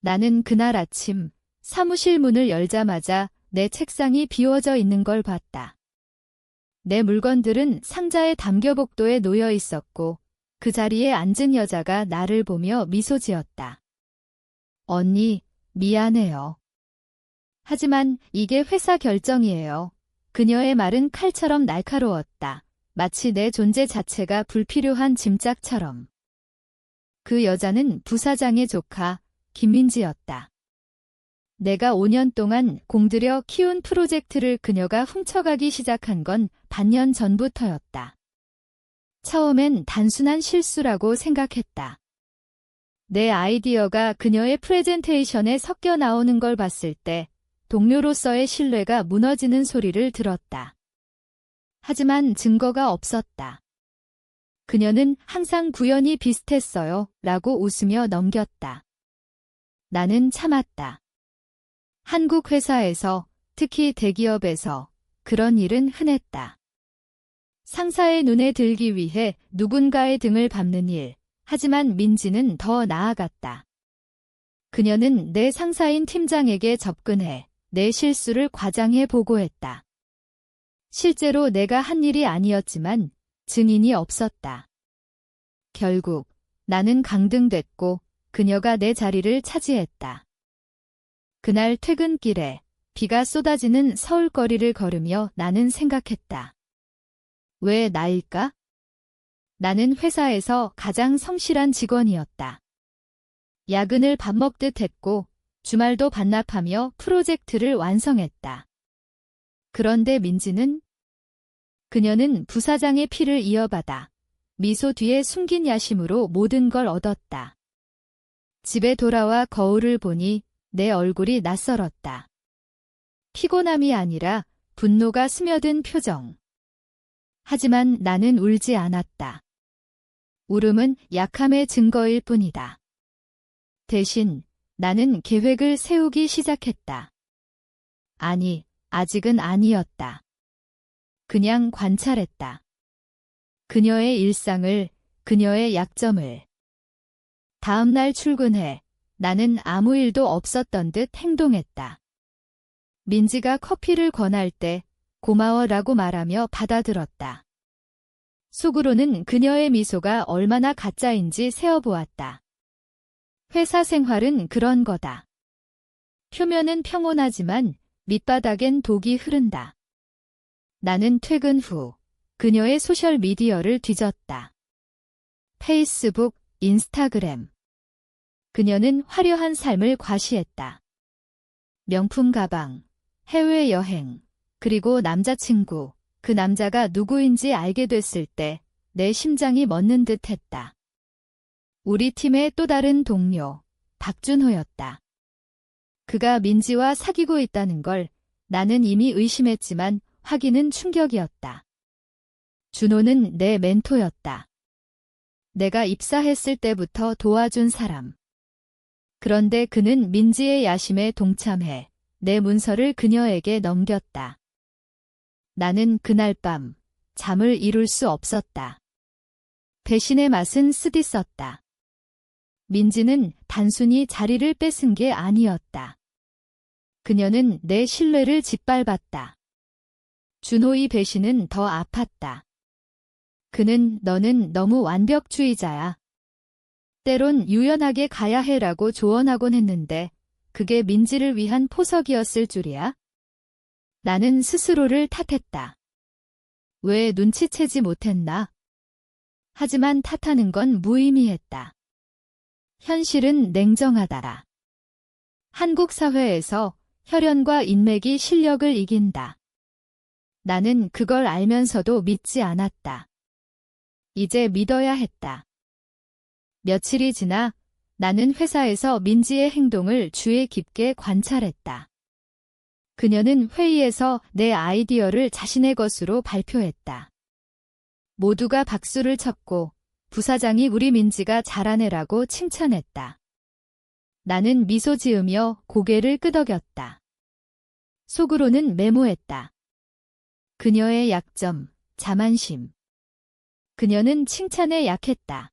나는 그날 아침 사무실 문을 열자마자 내 책상이 비워져 있는 걸 봤다. 내 물건들은 상자에 담겨 복도에 놓여 있었고 그 자리에 앉은 여자가 나를 보며 미소 지었다. 언니, 미안해요. 하지만 이게 회사 결정이에요. 그녀의 말은 칼처럼 날카로웠다. 마치 내 존재 자체가 불필요한 짐짝처럼. 그 여자는 부사장의 조카, 김민지였다. 내가 5년 동안 공들여 키운 프로젝트를 그녀가 훔쳐가기 시작한 건 반년 전부터였다. 처음엔 단순한 실수라고 생각했다. 내 아이디어가 그녀의 프레젠테이션에 섞여 나오는 걸 봤을 때 동료로서의 신뢰가 무너지는 소리를 들었다. 하지만 증거가 없었다. 그녀는 항상 구현이 비슷했어요 라고 웃으며 넘겼다. 나는 참았다. 한국 회사에서, 특히 대기업에서 그런 일은 흔했다. 상사의 눈에 들기 위해 누군가의 등을 밟는 일. 하지만 민지는 더 나아갔다. 그녀는 내 상사인 팀장에게 접근해 내 실수를 과장해 보고했다. 실제로 내가 한 일이 아니었지만 증인이 없었다. 결국 나는 강등됐고 그녀가 내 자리를 차지했다. 그날 퇴근길에 비가 쏟아지는 서울거리를 걸으며 나는 생각했다. 왜 나일까? 나는 회사에서 가장 성실한 직원이었다. 야근을 밥 먹듯 했고 주말도 반납하며 프로젝트를 완성했다. 그런데 민지는? 그녀는 부사장의 피를 이어받아 미소 뒤에 숨긴 야심으로 모든 걸 얻었다. 집에 돌아와 거울을 보니 내 얼굴이 낯설었다. 피곤함이 아니라 분노가 스며든 표정. 하지만 나는 울지 않았다. 울음은 약함의 증거일 뿐이다. 대신 나는 계획을 세우기 시작했다. 아니, 아직은 아니었다. 그냥 관찰했다. 그녀의 일상을, 그녀의 약점을. 다음 날 출근해 나는 아무 일도 없었던 듯 행동했다. 민지가 커피를 권할 때 고마워라고 말하며 받아들었다. 속으로는 그녀의 미소가 얼마나 가짜인지 세어보았다. 회사 생활은 그런 거다. 표면은 평온하지만 밑바닥엔 독이 흐른다. 나는 퇴근 후 그녀의 소셜미디어를 뒤졌다. 페이스북, 인스타그램. 그녀는 화려한 삶을 과시했다. 명품 가방, 해외여행, 그리고 남자친구. 그 남자가 누구인지 알게 됐을 때 내 심장이 멎는 듯 했다. 우리 팀의 또 다른 동료, 박준호였다. 그가 민지와 사귀고 있다는 걸 나는 이미 의심했지만 확인은 충격이었다. 준호는 내 멘토였다. 내가 입사했을 때부터 도와준 사람. 그런데 그는 민지의 야심에 동참해 내 문서를 그녀에게 넘겼다. 나는 그날 밤 잠을 이룰 수 없었다. 배신의 맛은 쓰디썼다. 민지는 단순히 자리를 뺏은 게 아니었다. 그녀는 내 신뢰를 짓밟았다. 준호의 배신은 더 아팠다. 그는 너는 너무 완벽주의자야. 때론 유연하게 가야 해라고 조언하곤 했는데 그게 민지를 위한 포석이었을 줄이야? 나는 스스로를 탓했다. 왜 눈치채지 못했나? 하지만 탓하는 건 무의미했다. 현실은 냉정하다. 한국 사회에서 혈연과 인맥이 실력을 이긴다. 나는 그걸 알면서도 믿지 않았다. 이제 믿어야 했다. 며칠이 지나 나는 회사에서 민지의 행동을 주의 깊게 관찰했다. 그녀는 회의에서 내 아이디어를 자신의 것으로 발표했다. 모두가 박수를 쳤고 부사장이 우리 민지가 잘하네라고 칭찬했다. 나는 미소 지으며 고개를 끄덕였다. 속으로는 메모했다. 그녀의 약점, 자만심. 그녀는 칭찬에 약했다.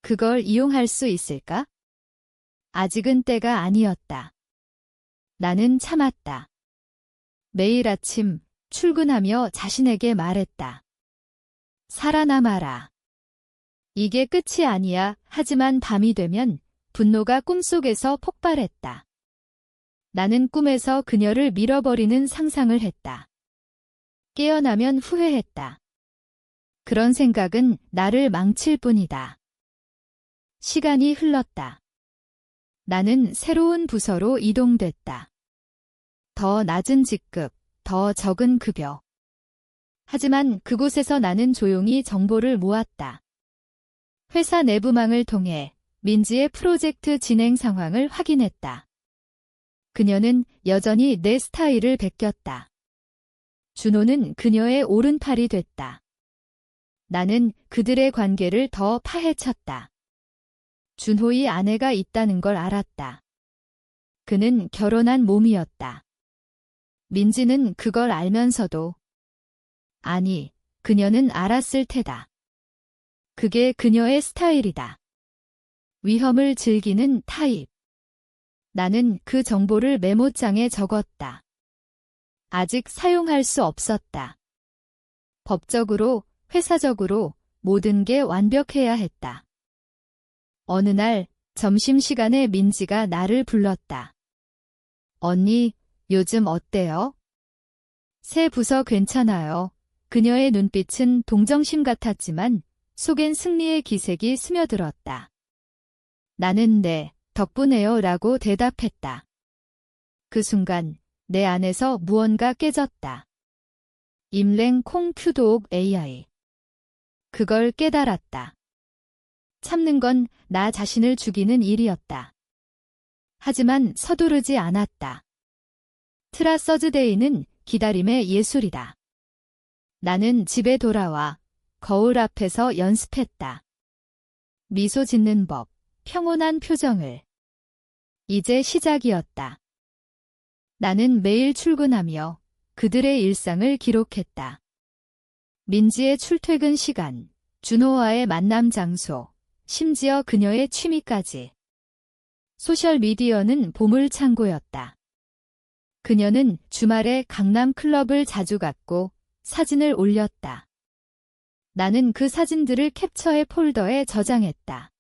그걸 이용할 수 있을까? 아직은 때가 아니었다. 나는 참았다. 매일 아침 출근하며 자신에게 말했다. 살아남아라. 이게 끝이 아니야. 하지만 밤이 되면 분노가 꿈속에서 폭발했다. 나는 꿈에서 그녀를 밀어버리는 상상을 했다. 깨어나면 후회했다. 그런 생각은 나를 망칠 뿐이다. 시간이 흘렀다. 나는 새로운 부서로 이동됐다. 더 낮은 직급, 더 적은 급여. 하지만 그곳에서 나는 조용히 정보를 모았다. 회사 내부망을 통해 민지의 프로젝트 진행 상황을 확인했다. 그녀는 여전히 내 스타일을 베꼈다. 준호는 그녀의 오른팔이 됐다. 나는 그들의 관계를 더 파헤쳤다. 준호의 아내가 있다는 걸 알았다. 그는 결혼한 몸이었다. 민지는 그걸 알면서도 아니, 그녀는 알았을 테다. 그게 그녀의 스타일이다. 위험을 즐기는 타입. 나는 그 정보를 메모장에 적었다. 아직 사용할 수 없었다. 법적으로, 회사적으로 모든 게 완벽해야 했다. 어느 날 점심시간에 민지가 나를 불렀다. 언니, 요즘 어때요? 새 부서 괜찮아요. 그녀의 눈빛은 동정심 같았지만 속엔 승리의 기색이 스며들었다. 나는 네, 덕분에요 라고 대답했다. 그 순간 내 안에서 무언가 깨졌다. 임랭 콩큐도옥 AI. 그걸 깨달았다. 참는 건 나 자신을 죽이는 일이었다. 하지만 서두르지 않았다. 트라서즈데이는 기다림의 예술이다. 나는 집에 돌아와 거울 앞에서 연습했다. 미소 짓는 법, 평온한 표정을. 이제 시작이었다. 나는 매일 출근하며 그들의 일상을 기록했다. 민지의 출퇴근 시간, 준호와의 만남 장소, 심지어 그녀의 취미까지. 소셜미디어는 보물창고였다. 그녀는 주말에 강남 클럽을 자주 갔고 사진을 올렸다. 나는 그 사진들을 캡처해 폴더에 저장했다.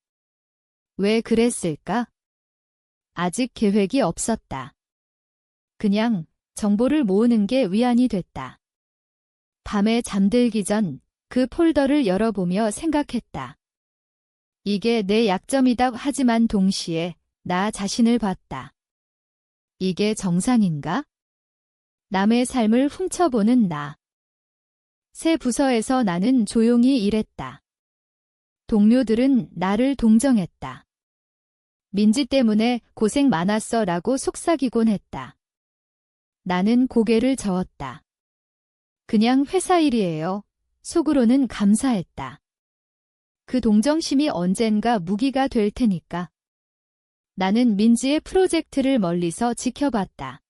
왜 그랬을까? 아직 계획이 없었다. 그냥 정보를 모으는 게 위안이 됐다. 밤에 잠들기 전 그 폴더를 열어보며 생각했다. 이게 내 약점이다 하지만 동시에 나 자신을 봤다. 이게 정상인가? 남의 삶을 훔쳐보는 나. 새 부서에서 나는 조용히 일했다. 동료들은 나를 동정했다. 민지 때문에 고생 많았어 라고 속삭이곤 했다. 나는 고개를 저었다. 그냥 회사 일이에요. 속으로는 감사했다. 그 동정심이 언젠가 무기가 될 테니까. 나는 민지의 프로젝트를 멀리서 지켜봤다.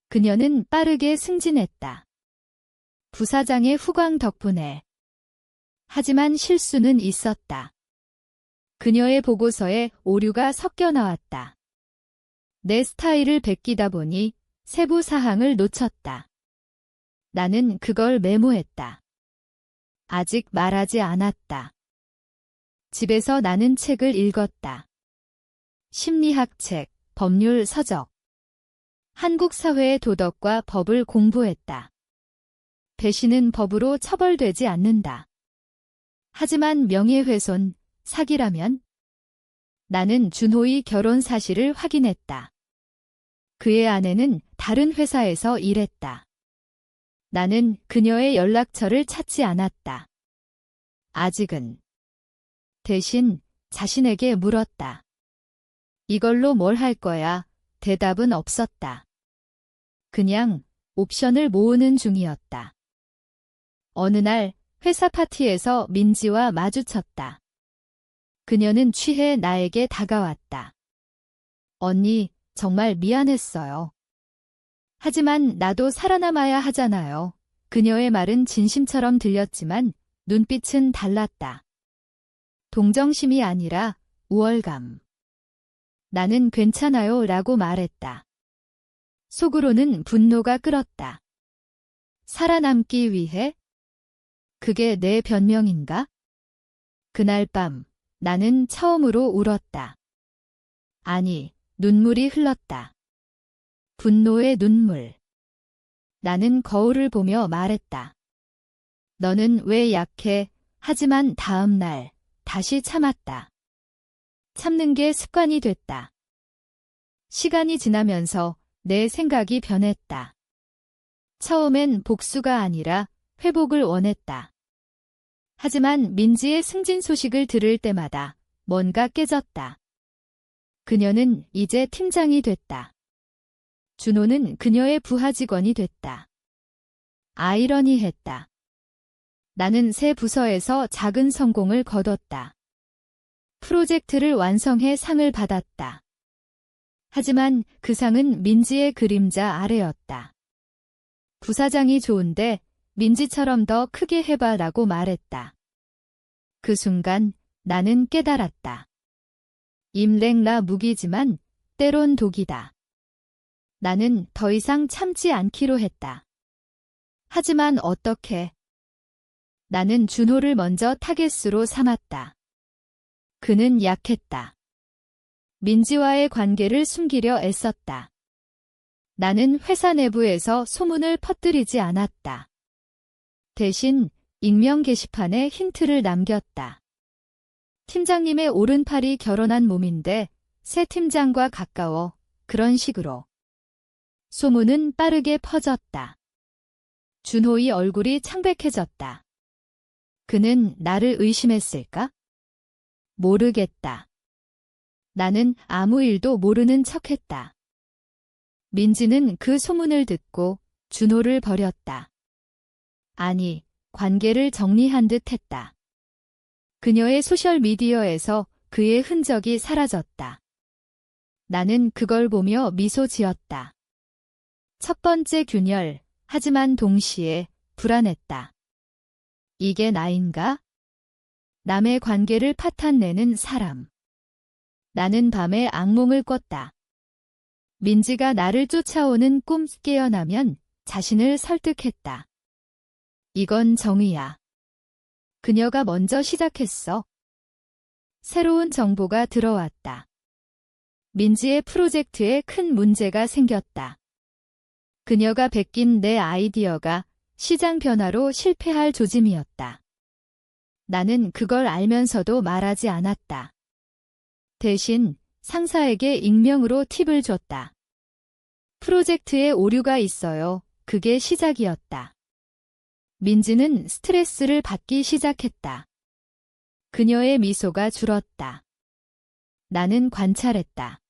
그녀는 빠르게 승진했다. 부사장의 후광 덕분에. 하지만 실수는 있었다. 그녀의 보고서에 오류가 섞여 나왔다. 내 스타일을 베끼다 보니 세부 사항을 놓쳤다. 나는 그걸 메모했다. 아직 말하지 않았다. 집에서 나는 책을 읽었다. 심리학 책, 법률 서적. 한국 사회의 도덕과 법을 공부했다. 배신은 법으로 처벌되지 않는다. 하지만 명예훼손, 사기라면? 나는 준호의 결혼 사실을 확인했다. 그의 아내는 다른 회사에서 일했다. 나는 그녀의 연락처를 찾지 않았다. 아직은. 대신 자신에게 물었다. 이걸로 뭘 할 거야? 대답은 없었다. 그냥 옵션을 모으는 중이었다. 어느 날 회사 파티에서 민지와 마주쳤다. 그녀는 취해 나에게 다가왔다. 언니, 정말 미안했어요. 하지만 나도 살아남아야 하잖아요. 그녀의 말은 진심처럼 들렸지만 눈빛은 달랐다. 동정심이 아니라 우월감. 나는 괜찮아요 라고 말했다. 속으로는 분노가 끓었다. 살아남기 위해? 그게 내 변명인가? 그날 밤 나는 처음으로 울었다. 아니, 눈물이 흘렀다. 분노의 눈물. 나는 거울을 보며 말했다. 너는 왜 약해? 하지만 다음 날 다시 참았다. 참는 게 습관이 됐다. 시간이 지나면서 내 생각이 변했다. 처음엔 복수가 아니라 회복을 원했다. 하지만 민지의 승진 소식을 들을 때마다 뭔가 깨졌다. 그녀는 이제 팀장이 됐다. 준호는 그녀의 부하 직원이 됐다. 아이러니했다. 나는 새 부서에서 작은 성공을 거뒀다. 프로젝트를 완성해 상을 받았다. 하지만 그 상은 민지의 그림자 아래였다. 부사장이 좋은데 민지처럼 더 크게 해봐라고 말했다. 그 순간 나는 깨달았다. 임랭라 무기지만 때론 독이다. 나는 더 이상 참지 않기로 했다. 하지만 어떻게? 나는 준호를 먼저 타겟으로 삼았다. 그는 약했다. 민지와의 관계를 숨기려 애썼다. 나는 회사 내부에서 소문을 퍼뜨리지 않았다. 대신 익명 게시판에 힌트를 남겼다. 팀장님의 오른팔이 결혼한 몸인데 새 팀장과 가까워. 그런 식으로. 소문은 빠르게 퍼졌다. 준호의 얼굴이 창백해졌다. 그는 나를 의심했을까? 모르겠다. 나는 아무 일도 모르는 척했다. 민지는 그 소문을 듣고 준호를 버렸다. 아니, 관계를 정리한 듯 했다. 그녀의 소셜미디어에서 그의 흔적이 사라졌다. 나는 그걸 보며 미소 지었다. 첫 번째 균열, 하지만 동시에 불안했다. 이게 나인가? 남의 관계를 파탄내는 사람. 나는 밤에 악몽을 꿨다. 민지가 나를 쫓아오는 꿈 깨어나면 자신을 설득했다. 이건 정의야. 그녀가 먼저 시작했어. 새로운 정보가 들어왔다. 민지의 프로젝트에 큰 문제가 생겼다. 그녀가 베낀 내 아이디어가 시장 변화로 실패할 조짐이었다. 나는 그걸 알면서도 말하지 않았다. 대신 상사에게 익명으로 팁을 줬다. 프로젝트에 오류가 있어요. 그게 시작이었다. 민지는 스트레스를 받기 시작했다. 그녀의 미소가 줄었다. 나는 관찰했다.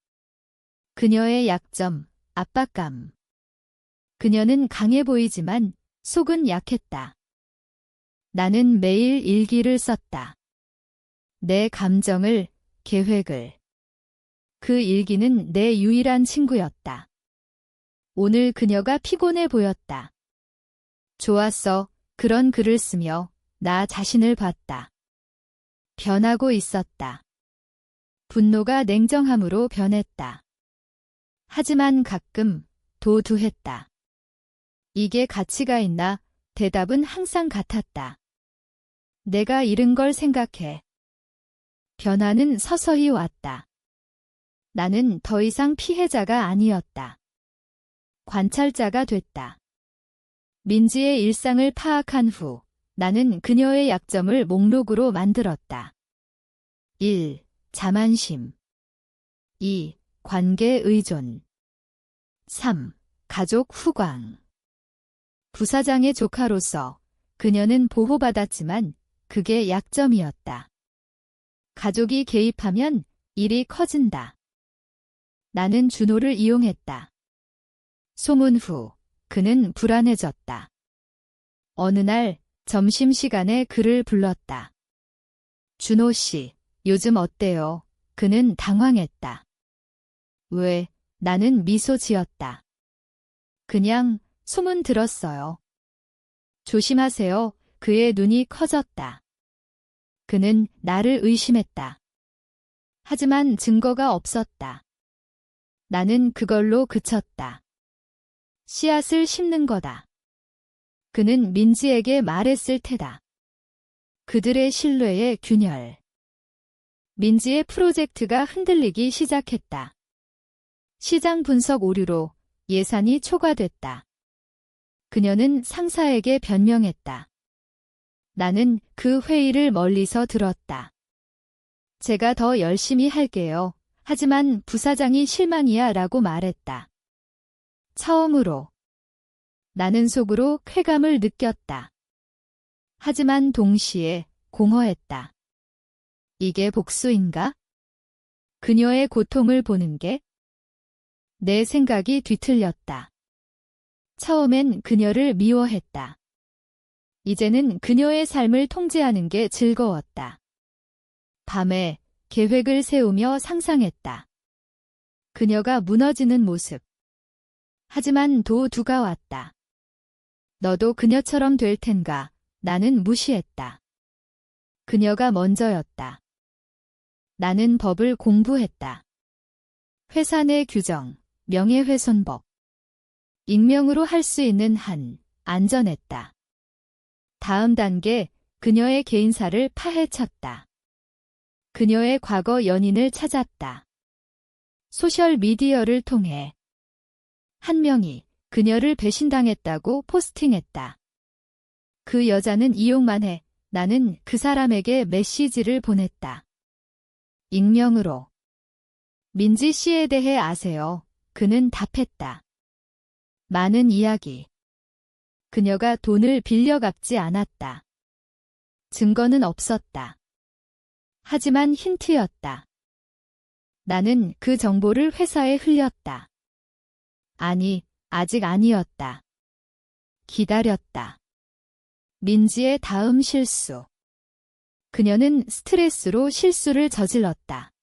그녀의 약점, 압박감. 그녀는 강해 보이지만 속은 약했다. 나는 매일 일기를 썼다. 내 감정을, 계획을. 그 일기는 내 유일한 친구였다. 오늘 그녀가 피곤해 보였다. 좋았어. 그런 글을 쓰며 나 자신을 봤다. 변하고 있었다. 분노가 냉정함으로 변했다. 하지만 가끔 도두했다. 이게 가치가 있나? 대답은 항상 같았다. 내가 잃은 걸 생각해. 변화는 서서히 왔다. 나는 더 이상 피해자가 아니었다. 관찰자가 됐다. 민지의 일상을 파악한 후 나는 그녀의 약점을 목록으로 만들었다. 1. 자만심. 2. 관계 의존. 3. 가족 후광. 부사장의 조카로서 그녀는 보호받았지만 그게 약점이었다. 가족이 개입하면 일이 커진다. 나는 준호를 이용했다. 소문 후 그는 불안해졌다. 어느 날 점심시간에 그를 불렀다. 준호 씨, 요즘 어때요? 그는 당황했다. 왜? 나는 미소 지었다. 그냥 소문 들었어요. 조심하세요. 그의 눈이 커졌다. 그는 나를 의심했다. 하지만 증거가 없었다. 나는 그걸로 그쳤다. 씨앗을 심는 거다. 그는 민지에게 말했을 테다. 그들의 신뢰의 균열. 민지의 프로젝트가 흔들리기 시작했다. 시장 분석 오류로 예산이 초과됐다. 그녀는 상사에게 변명했다. 나는 그 회의를 멀리서 들었다. 제가 더 열심히 할게요. 하지만 부사장이 실망이야 라고 말했다. 처음으로 나는 속으로 쾌감을 느꼈다. 하지만 동시에 공허했다. 이게 복수인가? 그녀의 고통을 보는 게? 내 생각이 뒤틀렸다. 처음엔 그녀를 미워했다. 이제는 그녀의 삶을 통제하는 게 즐거웠다. 밤에 계획을 세우며 상상했다. 그녀가 무너지는 모습. 하지만 도두가 왔다. 너도 그녀처럼 될 텐가. 나는 무시했다. 그녀가 먼저였다. 나는 법을 공부했다. 회사 내 규정, 명예훼손법. 익명으로 할 수 있는 한, 안전했다. 다음 단계, 그녀의 개인사를 파헤쳤다. 그녀의 과거 연인을 찾았다. 소셜미디어를 통해 한 명이 그녀를 배신당했다고 포스팅했다. 그 여자는 이용만 해. 나는 그 사람에게 메시지를 보냈다. 익명으로. 민지 씨에 대해 아세요? 그는 답했다. 많은 이야기. 그녀가 돈을 빌려 갚지 않았다. 증거는 없었다. 하지만 힌트였다. 나는 그 정보를 회사에 흘렸다. 아니, 아직 아니었다. 기다렸다. 민지의 다음 실수. 그녀는 스트레스로 실수를 저질렀다.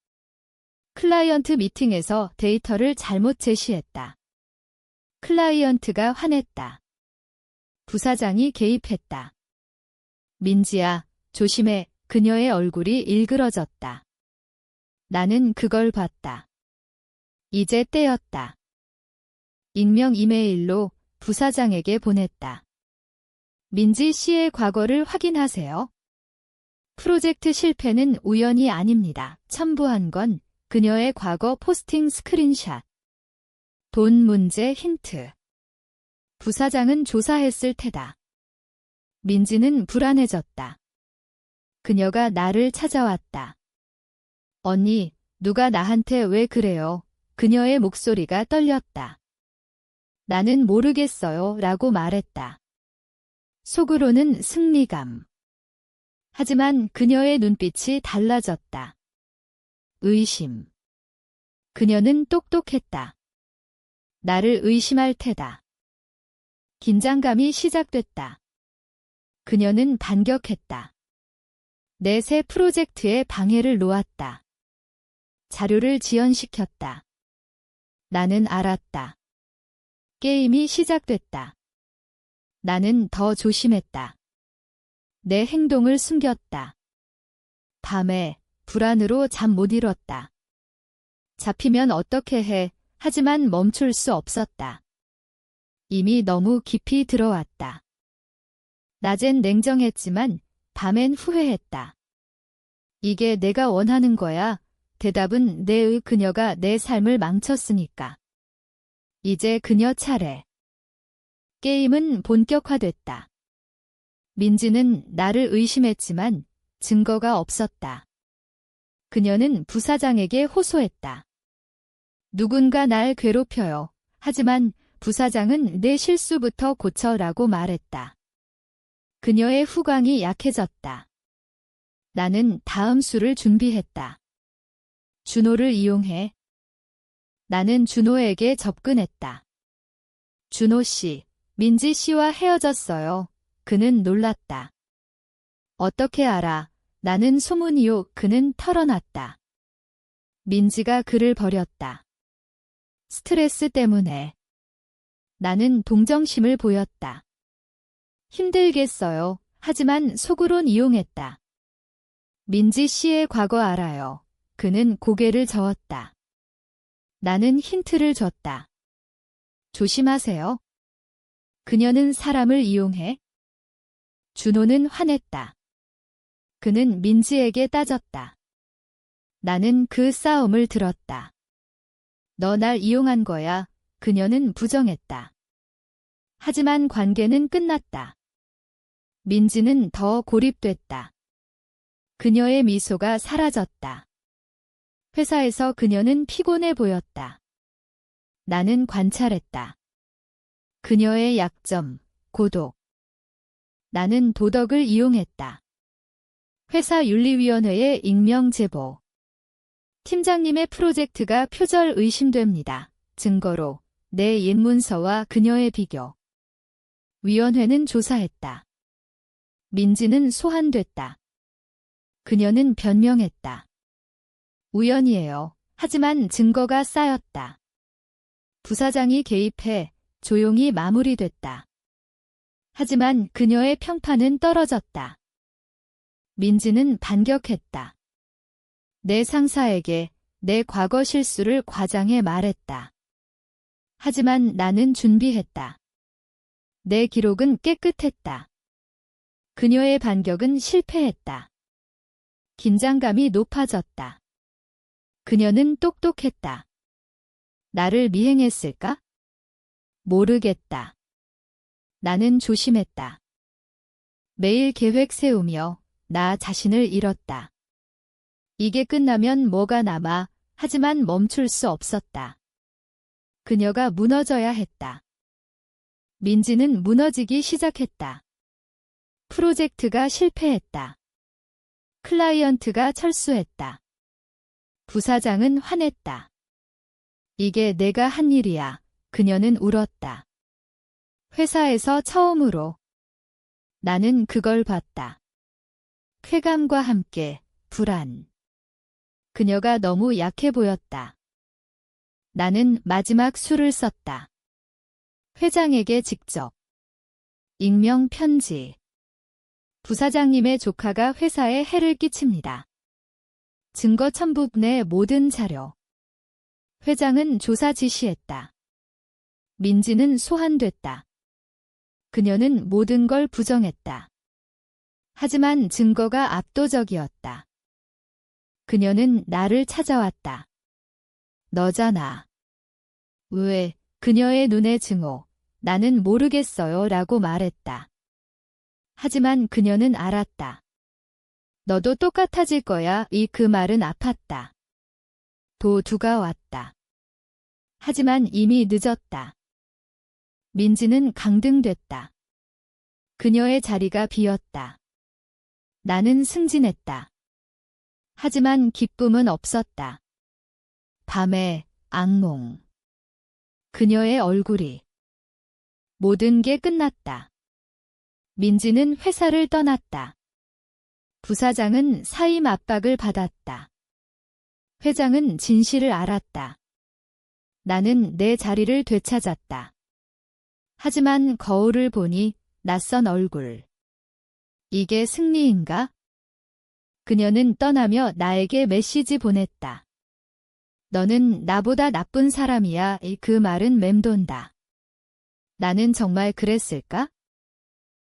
클라이언트 미팅에서 데이터를 잘못 제시했다. 클라이언트가 화냈다. 부사장이 개입했다. 민지야, 조심해. 그녀의 얼굴이 일그러졌다. 나는 그걸 봤다. 이제 때였다. 익명 이메일로 부사장에게 보냈다. 민지 씨의 과거를 확인하세요. 프로젝트 실패는 우연이 아닙니다. 첨부한 건 그녀의 과거 포스팅 스크린샷. 돈 문제 힌트. 부사장은 조사했을 테다. 민지는 불안해졌다. 그녀가 나를 찾아왔다. 언니, 누가 나한테 왜 그래요? 그녀의 목소리가 떨렸다. 나는 모르겠어요 라고 말했다. 속으로는 승리감. 하지만 그녀의 눈빛이 달라졌다. 의심. 그녀는 똑똑했다. 나를 의심할 테다. 긴장감이 시작됐다. 그녀는 반격했다. 내 새 프로젝트에 방해를 놓았다. 자료를 지연시켰다. 나는 알았다. 게임이 시작됐다. 나는 더 조심했다. 내 행동을 숨겼다. 밤에 불안으로 잠 못 이뤘다. 잡히면 어떻게 해? 하지만 멈출 수 없었다. 이미 너무 깊이 들어왔다. 낮엔 냉정했지만 밤엔 후회했다. 이게 내가 원하는 거야? 대답은 내의 그녀가 내 삶을 망쳤으니까. 이제 그녀 차례. 게임은 본격화됐다. 민지는 나를 의심했지만 증거가 없었다. 그녀는 부사장에게 호소했다. 누군가 날 괴롭혀요. 하지만 부사장은 내 실수부터 고쳐라고 말했다. 그녀의 후광이 약해졌다. 나는 다음 수를 준비했다. 준호를 이용해. 나는 준호에게 접근했다. 준호 씨, 민지 씨와 헤어졌어요. 그는 놀랐다. 어떻게 알아? 나는 소문이요. 그는 털어놨다. 민지가 그를 버렸다. 스트레스 때문에. 나는 동정심을 보였다. 힘들겠어요. 하지만 속으론 이용했다. 민지 씨의 과거 알아요. 그는 고개를 저었다. 나는 힌트를 줬다. 조심하세요. 그녀는 사람을 이용해. 준호는 화냈다. 그는 민지에게 따졌다. 나는 그 싸움을 들었다. 너 날 이용한 거야. 그녀는 부정했다. 하지만 관계는 끝났다. 민지는 더 고립됐다. 그녀의 미소가 사라졌다. 회사에서 그녀는 피곤해 보였다. 나는 관찰했다. 그녀의 약점, 고독. 나는 도덕을 이용했다. 회사 윤리위원회에 익명 제보. 팀장님의 프로젝트가 표절 의심됩니다. 증거로 내 옛 문서와 그녀의 비교. 위원회는 조사했다. 민지는 소환됐다. 그녀는 변명했다. 우연이에요. 하지만 증거가 쌓였다. 부사장이 개입해 조용히 마무리됐다. 하지만 그녀의 평판은 떨어졌다. 민지는 반격했다. 내 상사에게 내 과거 실수를 과장해 말했다. 하지만 나는 준비했다. 내 기록은 깨끗했다. 그녀의 반격은 실패했다. 긴장감이 높아졌다. 그녀는 똑똑했다. 나를 미행했을까? 모르겠다. 나는 조심했다. 매일 계획 세우며 나 자신을 잃었다. 이게 끝나면 뭐가 남아. 하지만 멈출 수 없었다. 그녀가 무너져야 했다. 민지는 무너지기 시작했다. 프로젝트가 실패했다. 클라이언트가 철수했다. 부사장은 화냈다. 이게 내가 한 일이야. 그녀는 울었다. 회사에서 처음으로. 나는 그걸 봤다. 쾌감과 함께 불안. 그녀가 너무 약해 보였다. 나는 마지막 수를 썼다. 회장에게 직접. 익명 편지. 부사장님의 조카가 회사에 해를 끼칩니다. 증거 첨부 내 모든 자료. 회장은 조사 지시했다. 민지는 소환됐다. 그녀는 모든 걸 부정했다. 하지만 증거가 압도적이었다. 그녀는 나를 찾아왔다. 너잖아. 왜? 그녀의 눈에 증오. 나는 모르겠어요 라고 말했다. 하지만 그녀는 알았다. 너도 똑같아질 거야. 그 말은 아팠다. 도두가 왔다. 하지만 이미 늦었다. 민지는 강등됐다. 그녀의 자리가 비었다. 나는 승진했다. 하지만 기쁨은 없었다. 밤에 악몽. 그녀의 얼굴이. 모든 게 끝났다. 민지는 회사를 떠났다. 부사장은 사임 압박을 받았다. 회장은 진실을 알았다. 나는 내 자리를 되찾았다. 하지만 거울을 보니 낯선 얼굴. 이게 승리인가? 그녀는 떠나며 나에게 메시지 보냈다. 너는 나보다 나쁜 사람이야. 그 말은 맴돈다. 나는 정말 그랬을까?